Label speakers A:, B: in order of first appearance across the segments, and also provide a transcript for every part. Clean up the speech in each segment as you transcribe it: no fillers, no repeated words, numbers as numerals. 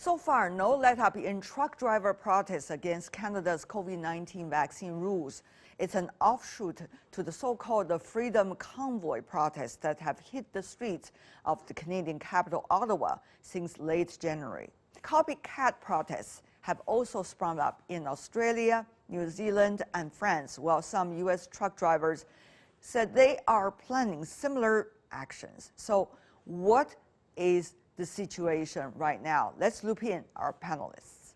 A: So far, no let-up in truck driver protests against Canada's COVID-19 vaccine rules. It's an offshoot to the so-called Freedom Convoy protests that have hit the streets of the Canadian capital, Ottawa, since late January. Copycat protests have also sprung up in Australia, New Zealand, and France, while some U.S. truck drivers said they are planning similar actions. So what is the situation right now? Let's loop in our panelists.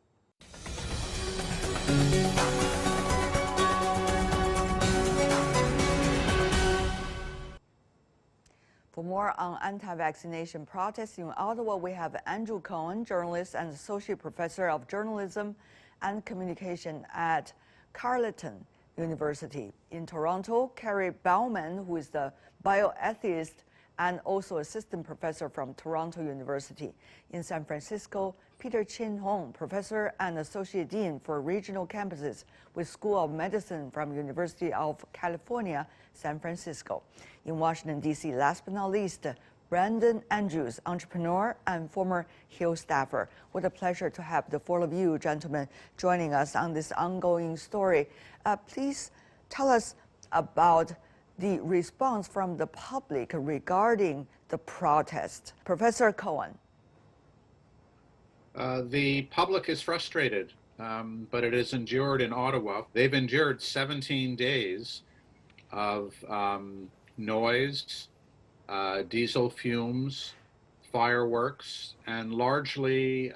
A: For more on anti-vaccination protests in Ottawa, we have Andrew Cohen, journalist and associate professor of journalism and communication at Carleton University. In Toronto, Carrie Bauman, who is the bioethicist and also assistant professor from Toronto University. In San Francisco, Peter Chin Hong, professor and associate dean for regional campuses with School of Medicine from University of California, San Francisco. In Washington, D.C., last but not least, Brandon Andrews, entrepreneur and former Hill staffer. What a pleasure to have the four of you gentlemen joining us on this ongoing story. Please tell us about the response from the public regarding the protest. Professor Cohen.
B: The public is frustrated, but it has endured in Ottawa. They've endured 17 days of noise, diesel fumes, fireworks, and largely,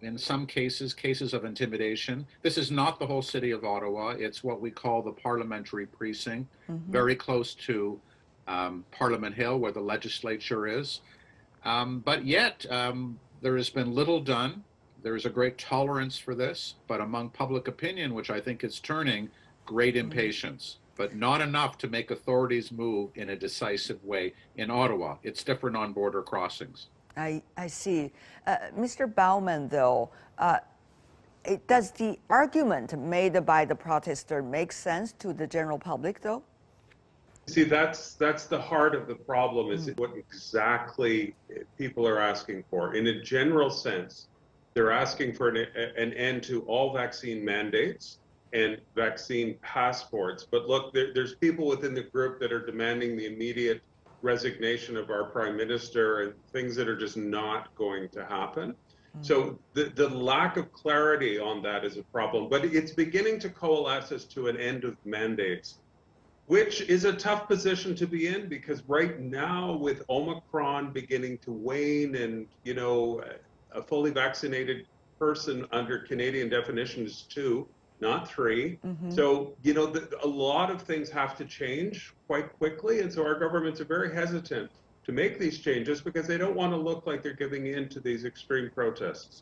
B: in some cases of intimidation. This is not the whole city of Ottawa. It's what we call the parliamentary precinct, very close to Parliament Hill, where the legislature is. But yet, there has been little done. There is a great tolerance for this, but among public opinion, which I think is turning, great impatience, but not enough to make authorities move in a decisive way in Ottawa. It's different on border crossings.
A: I see. Mr. Bauman, though, does the argument made by the protester make sense to the general public, though?
C: See, that's the heart of the problem, is what exactly people are asking for. In a general sense, they're asking for an end to all vaccine mandates and vaccine passports. But look, there's people within the group that are demanding the immediate resignation of our prime minister and things that are just not going to happen. So the lack of clarity on that is a problem, but it's beginning to coalesce as to an end of mandates, which is a tough position to be in, because right now, with Omicron beginning to wane and, you know, a fully vaccinated person under Canadian definition is 2, not 3. So, you know, a lot of things have to change quite quickly. And so our governments are very hesitant to make these changes because they don't want to look like they're giving in to these extreme protests.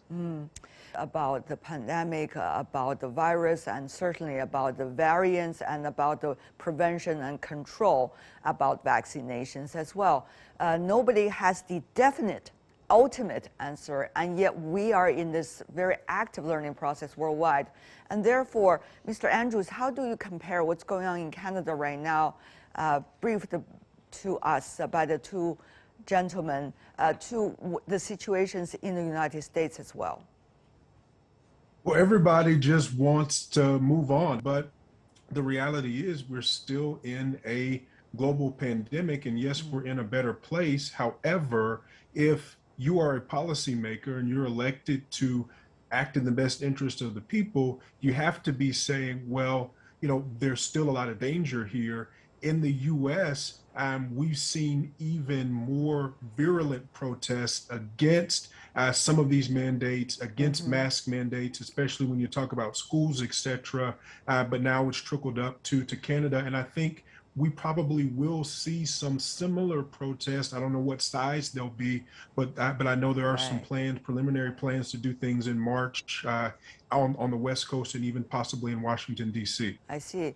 A: About the pandemic, about the virus, and certainly about the variants and about the prevention and control, about vaccinations as well. Nobody has the definite ultimate answer, and yet we are in this very active learning process worldwide. And therefore, Mr. Andrews, how do you compare what's going on in Canada right now, briefed to us by the two gentlemen, to the situations in the United States as well?
D: Well, everybody just wants to move on, but the reality is we're still in a global pandemic, and yes, we're in a better place. However, if you are a policymaker and you're elected to act in the best interest of the people, you have to be saying, well, you know, there's still a lot of danger here. In the U.S., we've seen even more virulent protests against some of these mandates, against mask mandates, especially when you talk about schools, etc. But now it's trickled up to Canada, and I think we probably will see some similar protests. I don't know what size they'll be, but I know there are some plans, preliminary plans to do things in March on the West Coast and even possibly in Washington, D.C.
A: I see.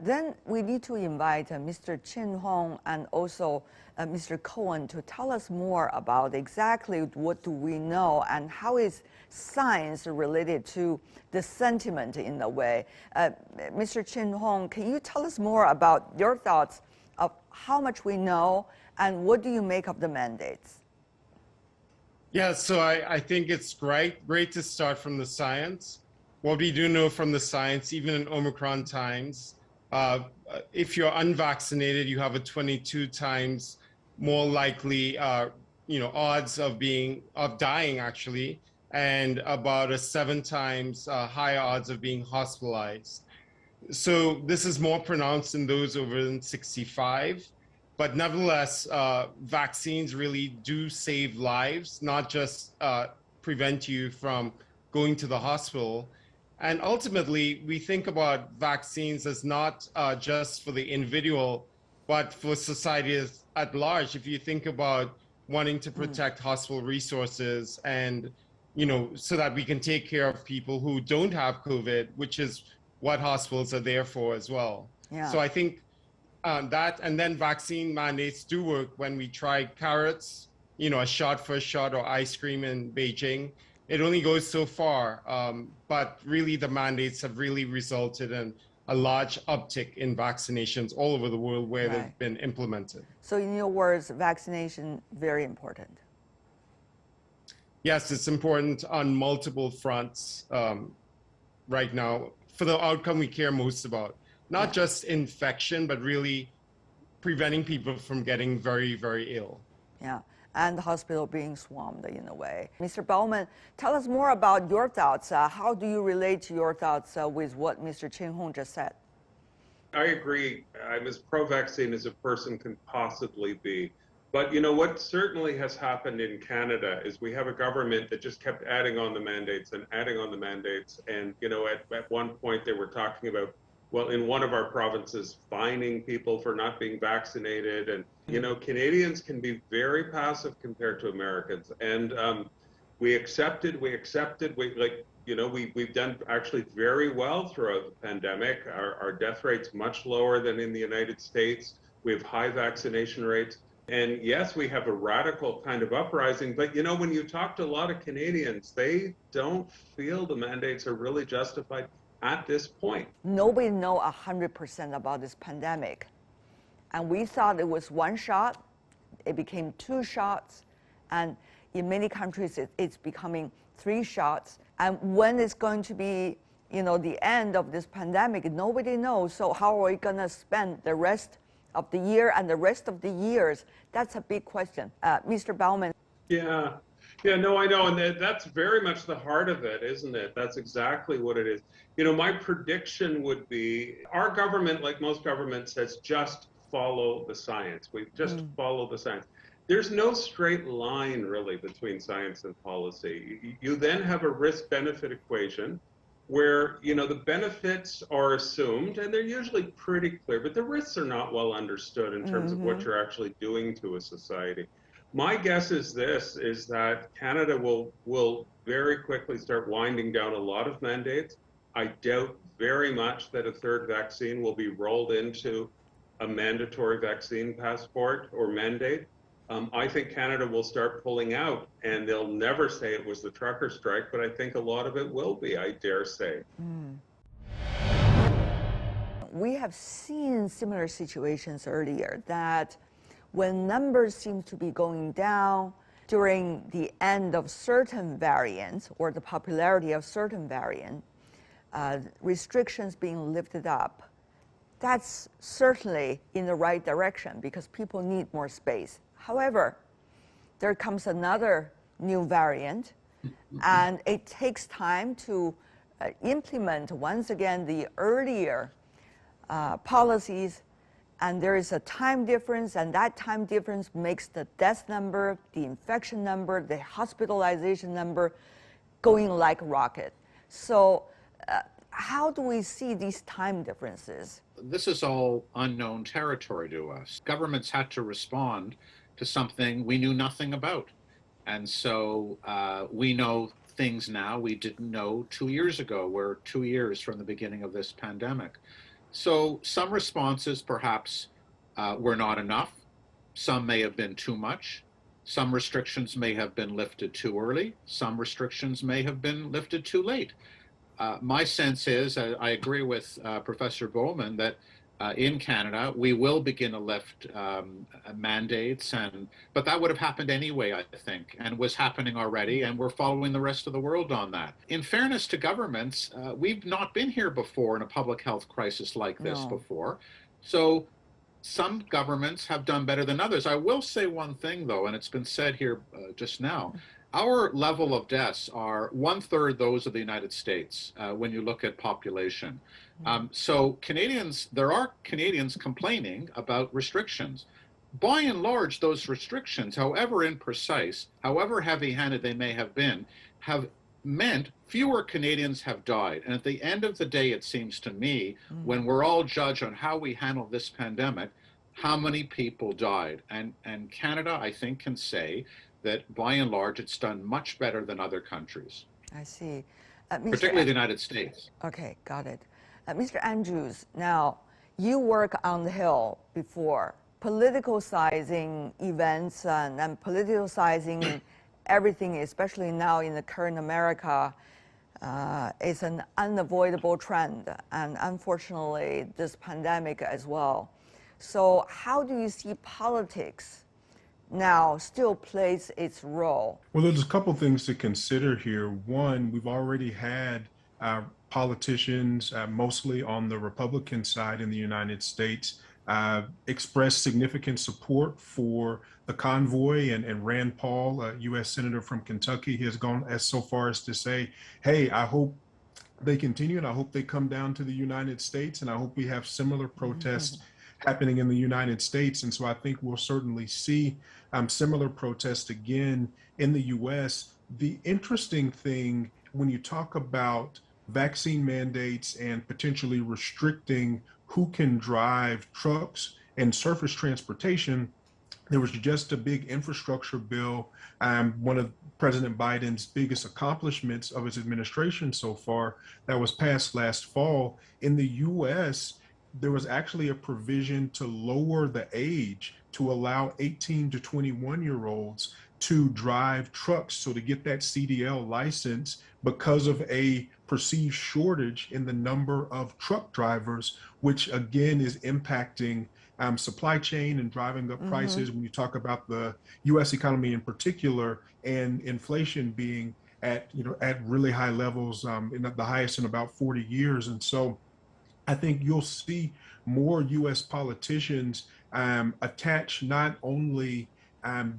A: Then we need to invite Mr. Chin Hong and also Mr. Cohen to tell us more about exactly what do we know and how is science related to the sentiment in a way. Mr. Chin Hong, can you tell us more about your thoughts of how much we know and what do you make of the mandates?
E: Yeah, so I think it's great to start from the science. What we do know from the science, even in Omicron times, uh, if you're unvaccinated, you have a 22 times more likely, odds of dying actually, and about a 7 times higher odds of being hospitalized. So this is more pronounced in those over than 65. But nevertheless, vaccines really do save lives, not just prevent you from going to the hospital. And ultimately, we think about vaccines as not just for the individual, but for society at large. If you think about wanting to protect hospital resources and, so that we can take care of people who don't have COVID, which is what hospitals are there for as well.
A: Yeah.
E: So I think that, and then vaccine mandates do work. When we try carrots, a shot for a shot, or ice cream in Beijing, it only goes so far. But really the mandates have really resulted in a large uptick in vaccinations all over the world where
A: Right.
E: they've been implemented.
A: So in your words, vaccination, very important.
E: Yes, it's important on multiple fronts right now for the outcome we care most about. Not just infection, but really preventing people from getting very, very ill.
A: Yeah, and the hospital being swarmed in a way. Mr. Baumann, tell us more about your thoughts. How do you relate to your thoughts with what Mr. Chin Hong just said?
C: I agree. I'm as pro-vaccine as a person can possibly be. But what certainly has happened in Canada is we have a government that just kept adding on the mandates and adding on the mandates. And at one point they were talking about, well, in one of our provinces, fining people for not being vaccinated. And Canadians can be very passive compared to Americans. And we've done actually very well throughout the pandemic. Our death rate's much lower than in the United States. We have high vaccination rates. And yes, we have a radical kind of uprising, but when you talk to a lot of Canadians, they don't feel the mandates are really justified at this point.
A: Nobody knows 100% about this pandemic. And we thought it was one shot, it became 2 shots, and in many countries it's becoming 3 shots. And when it's going to be, the end of this pandemic, nobody knows. So how are we going to spend the rest of the year and the rest of the years? That's a big question. Mr. Baumann.
C: Yeah, no, I know. And that's very much the heart of it, isn't it? That's exactly what it is. My prediction would be our government, like most governments, says just follow the science. We just follow the science. There's no straight line really between science and policy. You then have a risk-benefit equation where the benefits are assumed and they're usually pretty clear, but the risks are not well understood in terms of what you're actually doing to a society. My guess is that Canada will very quickly start winding down a lot of mandates. I doubt very much that a third vaccine will be rolled into a mandatory vaccine passport or mandate. I think Canada will start pulling out, and they'll never say it was the trucker strike, but I think a lot of it will be, I dare say.
A: We have seen similar situations earlier that when numbers seem to be going down during the end of certain variants or the popularity of certain variant, restrictions being lifted up, that's certainly in the right direction because people need more space. However, there comes another new variant, and it takes time to implement, once again, the earlier policies, and there is a time difference, and that time difference makes the death number, the infection number, the hospitalization number going like rocket. So how do we see these time differences?
B: This is all unknown territory to us. Governments had to respond to something we knew nothing about. And so we know things now we didn't know 2 years ago. We're 2 years from the beginning of this pandemic. So some responses perhaps were not enough. Some may have been too much. Some restrictions may have been lifted too early. Some restrictions may have been lifted too late. My sense is, I agree with Professor Bowman, that in Canada. We will begin to lift mandates, but that would have happened anyway, I think, and was happening already, and we're following the rest of the world on that. In fairness to governments, we've not been here before in a public health crisis like this before. So some governments have done better than others. I will say one thing, though, and it's been said here just now. Our level of deaths are 1/3 those of the United States when you look at population. So Canadians, there are Canadians complaining about restrictions. By and large, those restrictions, however imprecise, however heavy-handed they may have been, have meant fewer Canadians have died. And at the end of the day, it seems to me, when we're all judged on how we handle this pandemic, how many people died. And Canada, I think, can say that by and large, it's done much better than other countries.
A: I see.
B: Particularly the United States.
A: Okay, got it. Mr. Andrews, now, you work on the Hill before, politicizing events and politicizing everything, especially now in the current America, is an unavoidable trend, and unfortunately, this pandemic as well. So how do you see politics now still plays its role?
D: Well, there's a couple things to consider here. One, we've already had politicians, mostly on the Republican side in the United States, express significant support for the convoy, and Rand Paul, a U.S. Senator from Kentucky, has gone as so far as to say, hey, I hope they continue, and I hope they come down to the United States, and I hope we have similar protests happening in the United States. And so I think we'll certainly see similar protests again in the U.S. The interesting thing when you talk about vaccine mandates and potentially restricting who can drive trucks and surface transportation, there was just a big infrastructure bill, one of President Biden's biggest accomplishments of his administration so far, that was passed last fall. In the U.S., there was actually a provision to lower the age to allow 18 to 21-year-olds to drive trucks, so to get that CDL license, because of a perceived shortage in the number of truck drivers, which again is impacting supply chain and driving up prices. When you talk about the U.S. economy in particular, and inflation being at really high levels, in the highest in about 40 years. And so I think you'll see more U.S. politicians attach not only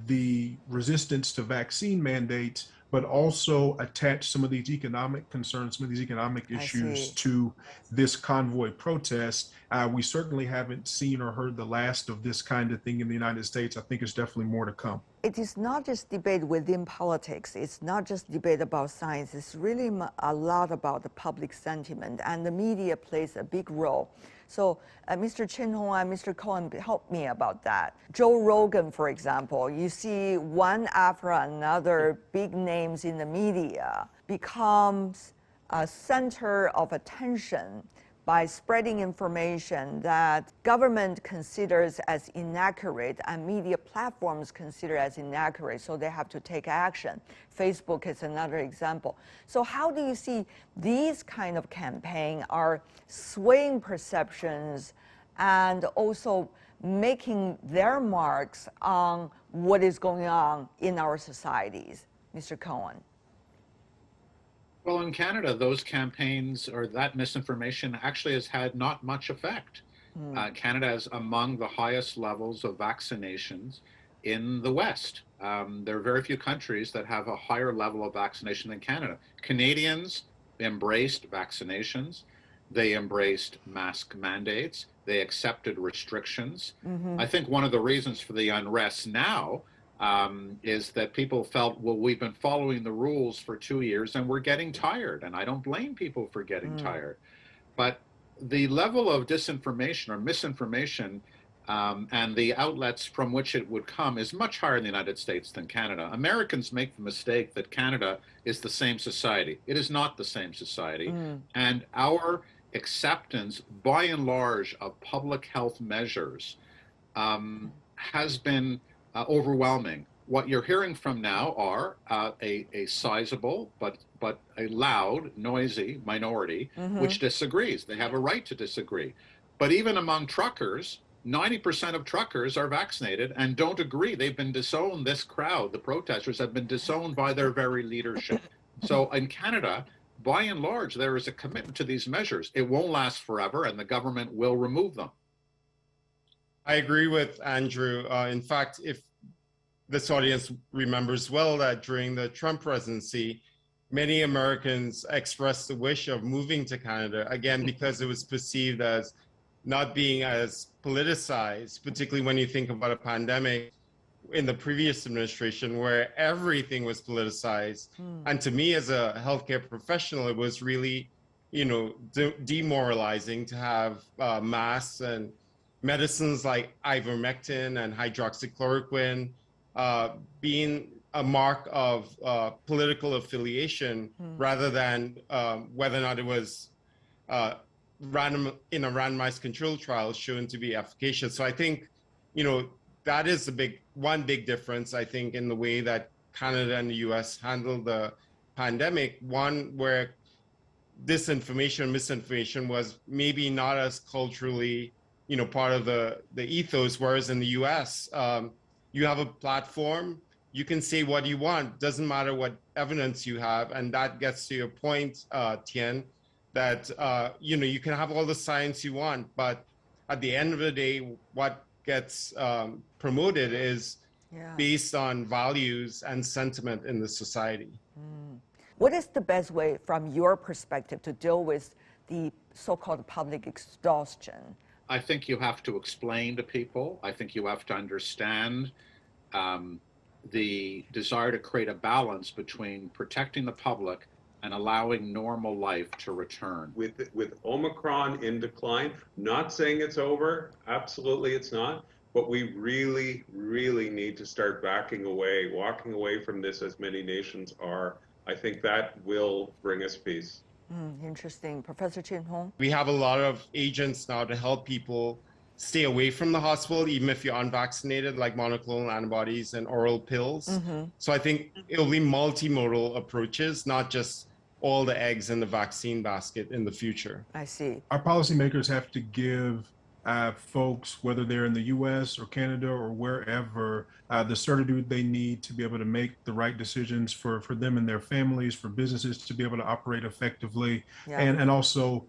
D: the resistance to vaccine mandates, but also attach some of these economic concerns, some of these economic issues to this convoy protest. We certainly haven't seen or heard the last of this kind of thing in the United States. I think it's definitely more to come.
A: It is not just debate within politics. It's not just debate about science. It's really a lot about the public sentiment, and the media plays a big role. So Mr. Chin-Hong and Mr. Cohen, help me about that. Joe Rogan, for example, you see one after another big names in the media becomes a center of attention by spreading information that government considers as inaccurate and media platforms consider as inaccurate, so they have to take action. Facebook is another example. So how do you see these kind of campaigns are swaying perceptions and also making their marks on what is going on in our societies? Mr. Cohen.
B: Well, in Canada, those campaigns or that misinformation actually has had not much effect. Canada is among the highest levels of vaccinations in the West. There are very few countries that have a higher level of vaccination than Canada. Canadians embraced vaccinations. They embraced mask mandates. They accepted restrictions. I think one of the reasons for the unrest now is that people felt, well, we've been following the rules for 2 years and we're getting tired. And I don't blame people for getting tired. But the level of disinformation or misinformation and the outlets from which it would come is much higher in the United States than Canada. Americans make the mistake that Canada is the same society. It is not the same society. And our acceptance, by and large, of public health measures has been overwhelming. What you're hearing from now are a sizable but a loud, noisy minority which disagrees. They have a right to disagree. But even among truckers, 90% of truckers are vaccinated and don't agree. They've been disowned. This crowd, the protesters, have been disowned by their very leadership. So in Canada, by and large, there is a commitment to these measures. It won't last forever, and the government will remove them.
E: I agree with Andrew. In fact, if this audience remembers well that during the Trump presidency, many Americans expressed the wish of moving to Canada, again, because it was perceived as not being as politicized, particularly when you think about a pandemic in the previous administration where everything was politicized. And to me as a healthcare professional, it was really, demoralizing to have masks and medicines like ivermectin and hydroxychloroquine being a mark of political affiliation rather than whether or not it was in a randomized control trial shown to be efficacious. So I think, that is one big difference, I think, in the way that Canada and the US handled the pandemic. One where disinformation, misinformation was maybe not as culturally, part of the ethos, whereas in the US, you have a platform, you can say what you want, doesn't matter what evidence you have. And that gets to your point, Tien, that, you can have all the science you want, but at the end of the day, what gets promoted is based on values and sentiment in the society.
A: What is the best way, from your perspective, to deal with the so-called public exhaustion?
B: I think you have to explain to people. I think you have to understand the desire to create a balance between protecting the public and allowing normal life to return.
C: With Omicron in decline, not saying it's over, absolutely it's not, but we really, really need to start walking away from this as many nations are. I think that will bring us peace.
A: Interesting. Professor Chin Hong?
E: We have a lot of agents now to help people stay away from the hospital, even if you're unvaccinated, like monoclonal antibodies and oral pills. So I think it'll be multimodal approaches, not just all the eggs in the vaccine basket in the future.
A: I see.
D: Our policymakers have to give folks, whether they're in the US or Canada or wherever, the certitude they need to be able to make the right decisions for them and their families, for businesses to be able to operate effectively, and also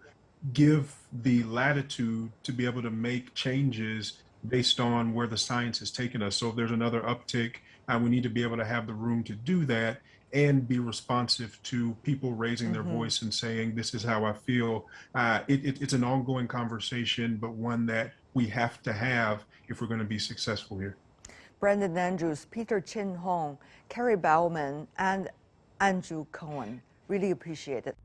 D: give the latitude to be able to make changes based on where the science has taken us. So if there's another uptick, we need to be able to have the room to do that and be responsive to people raising their voice and saying, this is how I feel. It's an ongoing conversation, but one that we have to have if we're going to be successful here.
A: Brandon Andrews, Peter Chin Hong, Carrie Bauman, and Andrew Cohen. Really appreciate it.